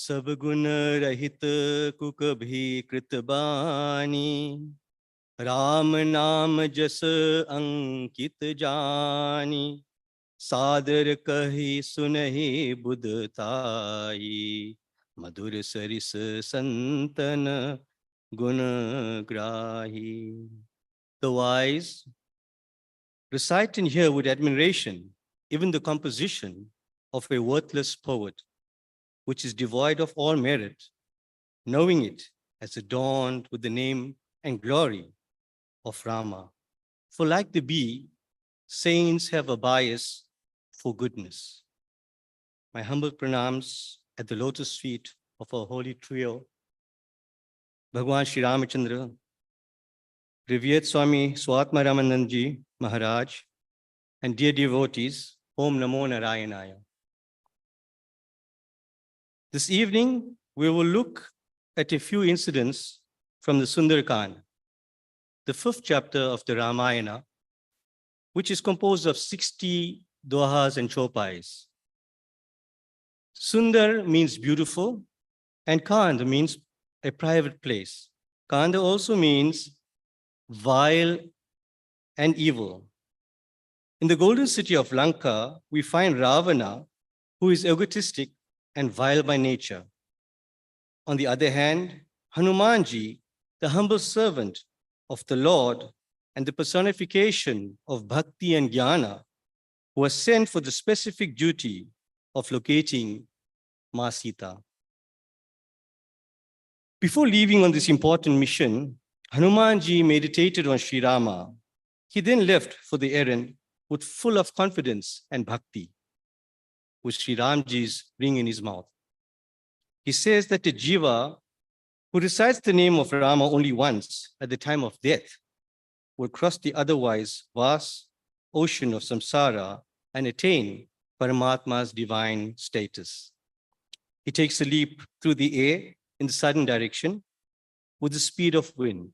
सबगुण रहित कुक भी कृतबानी, राम नाम जस अंकित जानी, सादर कही सुनहि बुधताई, मधुर सरिस संतन गुण ग्राही. The wise recite and hear with admiration even the composition of a worthless poet, which is devoid of all merit, knowing it as adorned with the name and glory of Rama. For like the bee, saints have a bias for goodness. My humble pranams at the lotus feet of our holy trio, Bhagwan Sri Ramachandra, revered Swami Swatma Ramananji Maharaj, and dear devotees, Om Namo Narayanaya. This evening, we will look at a few incidents from the Sundarkand, the 5th chapter of the Ramayana, which is composed of 60 dohas and chopais. Sundar means beautiful, and Kand means a private place. Kanda also means vile and evil. In the golden city of Lanka, we find Ravana, who is egotistic and vile by nature. On the other hand, Hanumanji, the humble servant of the Lord and the personification of bhakti and jnana, was sent for the specific duty of locating Ma Sita. Before leaving on this important mission, Hanumanji meditated on Sri Rama. He then left for the errand with full of confidence and bhakti, with Sri Ramji's ring in his mouth. He says that a jiva who recites the name of Rama only once at the time of death will cross the otherwise vast ocean of samsara and attain Paramatma's divine status. He takes a leap through the air in the sudden direction with the speed of wind.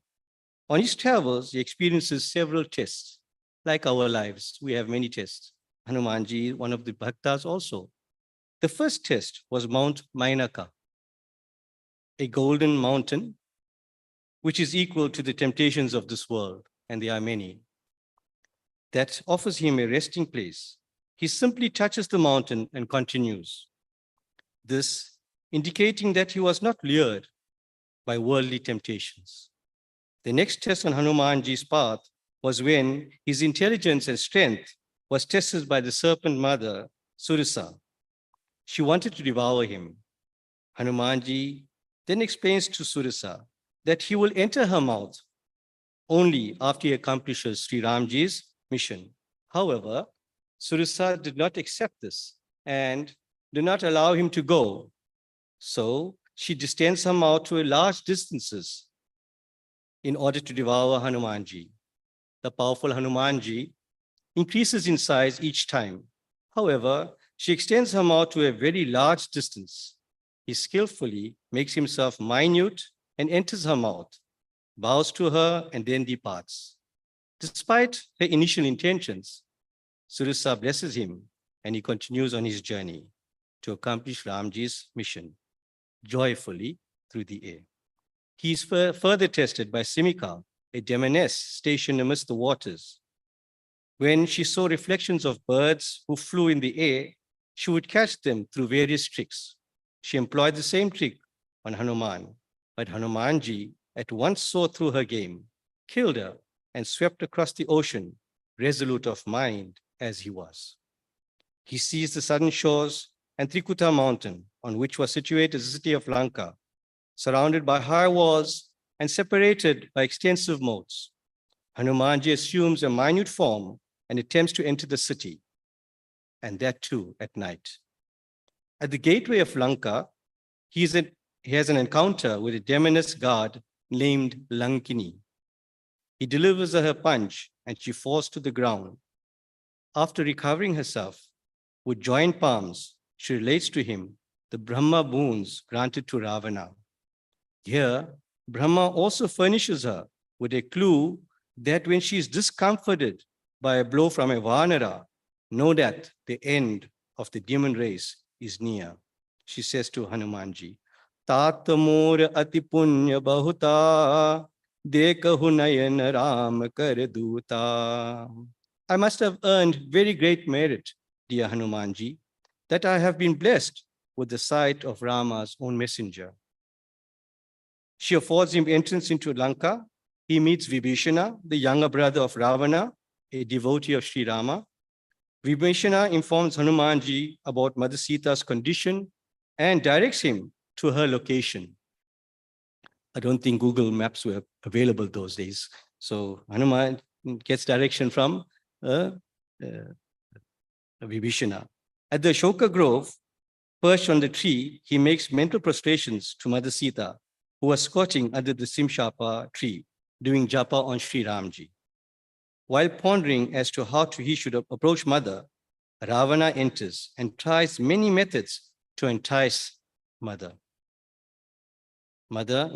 On his travels, he experiences several tests. Like our lives, we have many tests. Hanumanji, one of the bhaktas also. The first test was Mount Mainaka, a golden mountain, which is equal to the temptations of this world, and there are many, that offers him a resting place. He simply touches the mountain and continues. This indicating that he was not lured by worldly temptations. The next test on Hanumanji's path was when his intelligence and strength was tested by the serpent mother, Surisa. She wanted to devour him. Hanumanji then explains to Surisa that he will enter her mouth only after he accomplishes Sri Ramji's mission. However, Surisa did not accept this and did not allow him to go. So she distends her mouth to a large distances in order to devour Hanumanji. The powerful Hanumanji increases in size each time. However, she extends her mouth to a very large distance. He skillfully makes himself minute and enters her mouth, bows to her, and then departs. Despite her initial intentions, Surisa blesses him and he continues on his journey to accomplish Ramji's mission joyfully through the air. He is further tested by Simika, a demoness stationed amidst the waters. When she saw reflections of birds who flew in the air, she would catch them through various tricks. She employed the same trick on Hanuman, but Hanumanji at once saw through her game, killed her, and swept across the ocean, resolute of mind as he was. He seized the southern shores and Trikuta mountain, on which was situated the city of Lanka, surrounded by high walls and separated by extensive moats. Hanumanji assumes a minute form and attempts to enter the city, and that too at night. At the gateway of Lanka, he has an encounter with a demoness god named Lankini. He delivers her punch and she falls to the ground. After recovering herself, with joined palms, she relates to him the Brahma boons granted to Ravana. Here, Brahma also furnishes her with a clue that when she is discomforted by a blow from a Vanara, know that the end of the demon race is near. She says to Hanumanji, Tatamor ati punya bahuta, dekahu nayan ram kar duta. I must have earned very great merit, dear Hanumanji, that I have been blessed with the sight of Rama's own messenger. She affords him entrance into Lanka. He meets Vibhishana, the younger brother of Ravana, a devotee of Sri Rama. Vibhishana informs Hanumanji about Mother Sita's condition and directs him to her location. I don't think Google Maps were available those days. So Hanuman gets direction from Vibhishana. At the Ashoka Grove, perched on the tree, he makes mental prostrations to Mother Sita, who was squatting under the Simshapa tree, doing japa on Sri Ramji. While pondering as to how he should approach Mother, Ravana enters and tries many methods to entice Mother. Mother,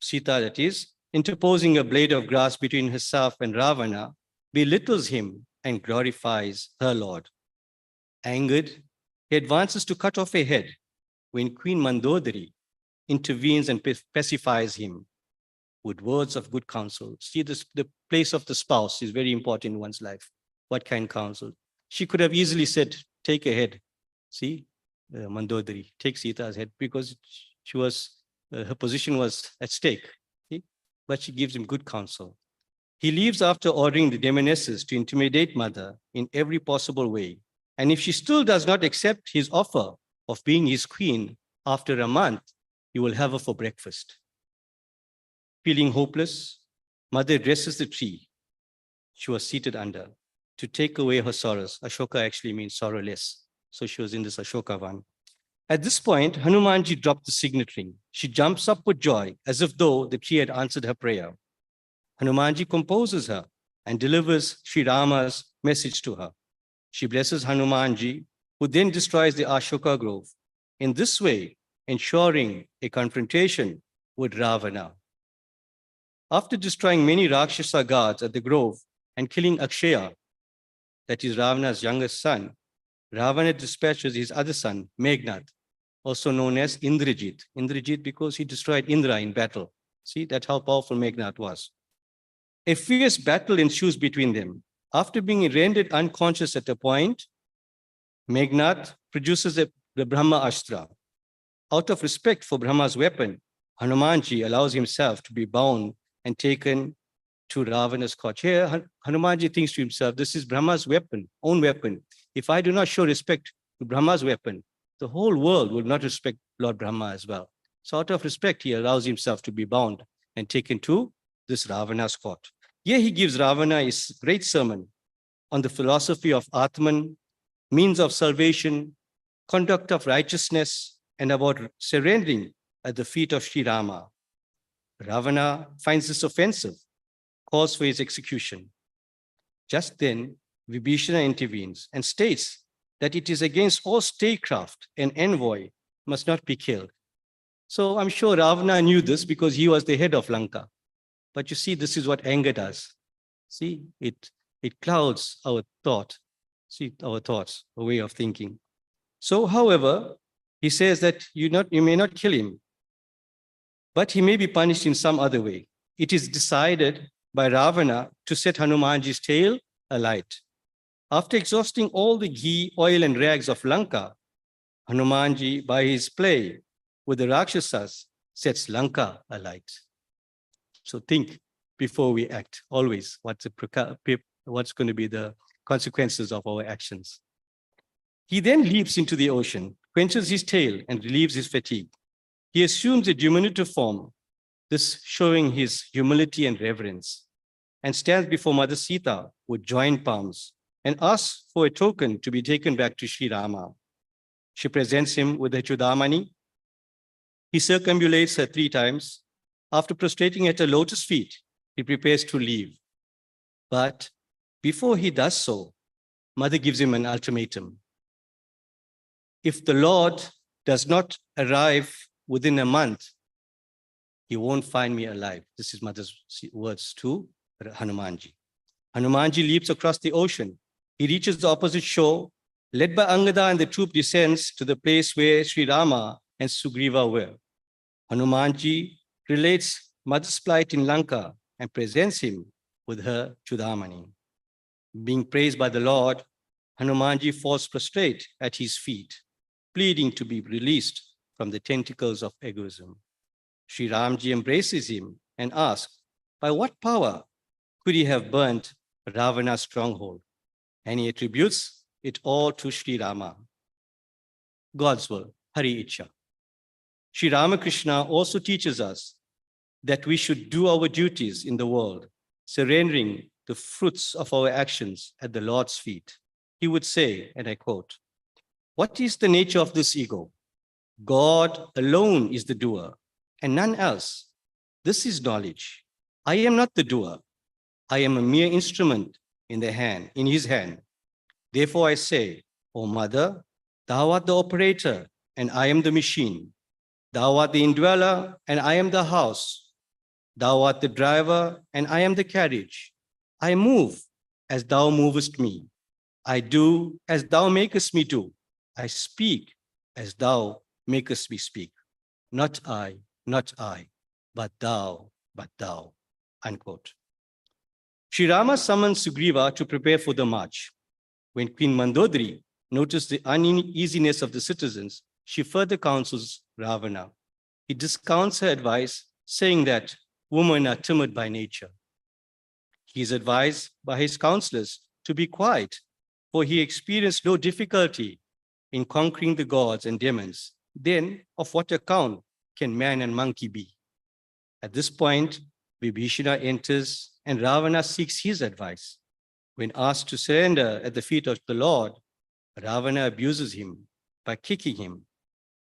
Sita that is, interposing a blade of grass between herself and Ravana, belittles him and glorifies her Lord. Angered, he advances to cut off a head when Queen Mandodari intervenes and pacifies him with words of good counsel. See, the place of the spouse is very important in one's life. What kind of counsel? She could have easily said, take a head. See, Mandodari, take Sita's head, because she was, her position was at stake. See? But she gives him good counsel. He leaves after ordering the demonesses to intimidate Mother in every possible way. And if she still does not accept his offer of being his queen after a month, he will have her for breakfast. Feeling hopeless, Mother addresses the tree she was seated under to take away her sorrows. Ashoka actually means sorrowless. So she was in this Ashoka van. At this point, Hanumanji dropped the signet ring. She jumps up with joy, as if though the tree had answered her prayer. Hanumanji composes her and delivers Sri Rama's message to her. She blesses Hanumanji, who then destroys the Ashoka grove, in this way ensuring a confrontation with Ravana. After destroying many Rakshasa gods at the grove and killing Akshaya, that is Ravana's youngest son, Ravana dispatches his other son, Meghnad, also known as Indrajit. Indrajit because he destroyed Indra in battle. See, that's how powerful Meghnad was. A fierce battle ensues between them. After being rendered unconscious at a point, Meghnad produces the Brahma Astra. Out of respect for Brahma's weapon, Hanumanji allows himself to be bound and taken to Ravana's court. Here, Hanumanji thinks to himself, this is Brahma's weapon, own weapon. If I do not show respect to Brahma's weapon, the whole world will not respect Lord Brahma as well. So out of respect, he allows himself to be bound and taken to this Ravana's court. Here he gives Ravana a great sermon on the philosophy of Atman, means of salvation, conduct of righteousness, and about surrendering at the feet of Sri Rama. Ravana finds this offensive, calls for his execution. Just then, Vibhishana intervenes and states that it is against all statecraft an envoy must not be killed. So I'm sure Ravana knew this because he was the head of Lanka. But you see, this is what anger does. See, it clouds our thought, see, our thoughts, a way of thinking. So, however, he says that you may not kill him, but he may be punished in some other way. It is decided by Ravana to set Hanumanji's tail alight. After exhausting all the ghee, oil, and rags of Lanka, Hanumanji, by his play with the Rakshasas, sets Lanka alight. So think before we act, always, what's going to be the consequences of our actions. He then leaps into the ocean, quenches his tail, and relieves his fatigue. He assumes a diminutive form, this showing his humility and reverence, and stands before Mother Sita with joined palms and asks for a token to be taken back to Sri Rama. She presents him with a Chudamani. He circumambulates her 3 times. After prostrating at her lotus feet, he prepares to leave. But before he does so, Mother gives him an ultimatum. If the Lord does not arrive within a month, he won't find me alive. This is Mother's words to Hanumanji. Hanumanji leaps across the ocean. He reaches the opposite shore. Led by Angada and the troop descends to the place where Sri Rama and Sugriva were. Hanumanji relates mother's plight in Lanka and presents him with her Chudamani. Being praised by the Lord, Hanumanji falls prostrate at his feet, pleading to be released from the tentacles of egoism. Sri Ramji embraces him and asks, by what power could he have burnt Ravana's stronghold? And he attributes it all to Sri Rama. God's will, Hari Icha. Sri Ramakrishna also teaches us that we should do our duties in the world, surrendering the fruits of our actions at the Lord's feet. He would say, and I quote, what is the nature of this ego? God alone is the doer, and none else. This is knowledge. I am not the doer. I am a mere instrument in his hand. Therefore I say, O Mother, thou art the operator, and I am the machine. Thou art the indweller, and I am the house. Thou art the driver, and I am the carriage. I move as thou movest me. I do as thou makest me do. I speak as thou makest me speak. Not I, but thou, unquote. Sri Rama summons Sugriva to prepare for the march. When Queen Mandodari noticed the uneasiness of the citizens, she further counsels Ravana. He discounts her advice, saying that women are timid by nature. He is advised by his counselors to be quiet, for he experienced no difficulty in conquering the gods and demons. Then, of what account can man and monkey be? At this point, Vibhishana enters and Ravana seeks his advice. When asked to surrender at the feet of the Lord, Ravana abuses him by kicking him.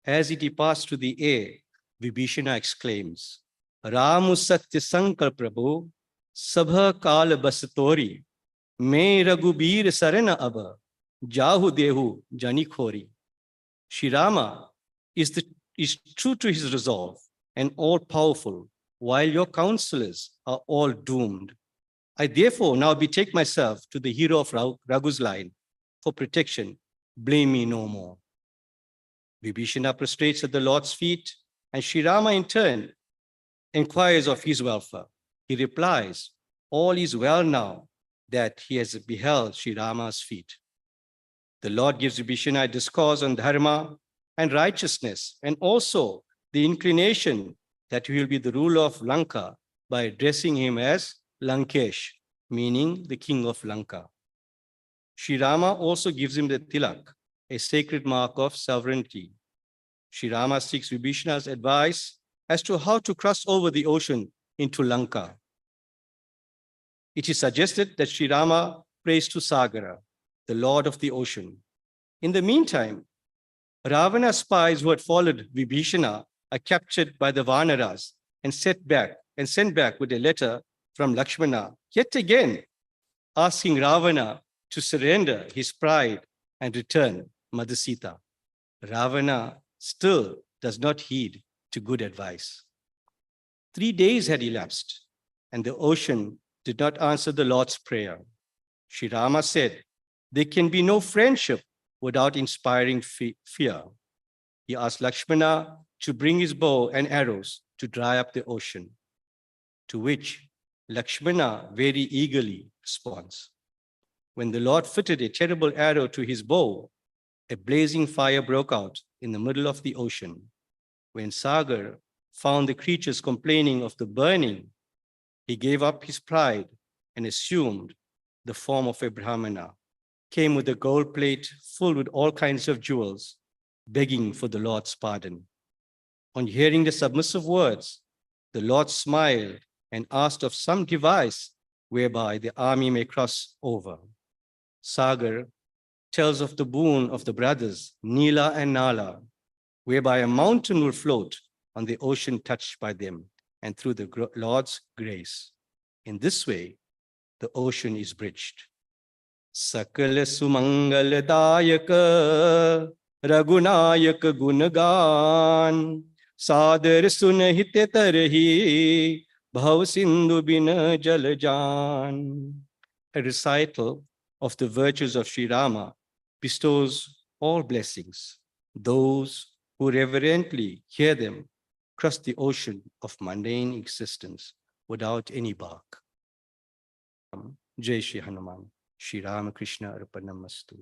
As he departs to the air, Vibhishana exclaims, Ramu Satya Sankar Prabhu, Sabha Kala Basatori, Me Raghubir Sarana Aba, Jahu Dehu Janikhori. Sri Rama is true to his resolve and all-powerful, while your counselors are all doomed. I therefore now betake myself to the hero of Raghu's line for protection. Blame me no more. Vibhishana prostrates at the Lord's feet, and Sri Rama in turn inquires of his welfare. He replies, all is well now that he has beheld Sri Rama's feet. The Lord gives Vibhishana a discourse on dharma and righteousness, and also the inclination that he will be the ruler of Lanka by addressing him as Lankesh, meaning the king of Lanka. Sri Rama also gives him the tilak, a sacred mark of sovereignty. Sri Rama seeks Vibhishana's advice as to how to cross over the ocean into Lanka. It is suggested that Sri Rama prays to Sagara, the lord of the ocean. In the meantime, Ravana's spies who had followed Vibhishana are captured by the Vanaras and sent back with a letter from Lakshmana, yet again asking Ravana to surrender his pride and return Mother Sita. Ravana still does not heed to good advice. 3 days had elapsed, and the ocean did not answer the Lord's prayer. Sri Rama said, there can be no friendship without inspiring fear. He asked Lakshmana to bring his bow and arrows to dry up the ocean, to which Lakshmana very eagerly responds. When the Lord fitted a terrible arrow to his bow, a blazing fire broke out in the middle of the ocean. When Sagar found the creatures complaining of the burning, he gave up his pride and assumed the form of a Brahmana, came with a gold plate filled with all kinds of jewels, begging for the Lord's pardon. On hearing the submissive words, the Lord smiled and asked of some device whereby the army may cross over. Sagar tells of the boon of the brothers Nila and Nala, whereby a mountain will float on the ocean touched by them and through the Lord's grace. In this way, the ocean is bridged. Sakala Sumangal Dayaka Raghunayaka Gunagan Sadar Sunahite Tarhi Bhav Sindhu Bina Jalajan. A recital of the virtues of Sri Rama bestows all blessings. Those who reverently hear them cross the ocean of mundane existence without any bark. Jai Shri Hanuman. Shri Ramakrishna Arpanamastu.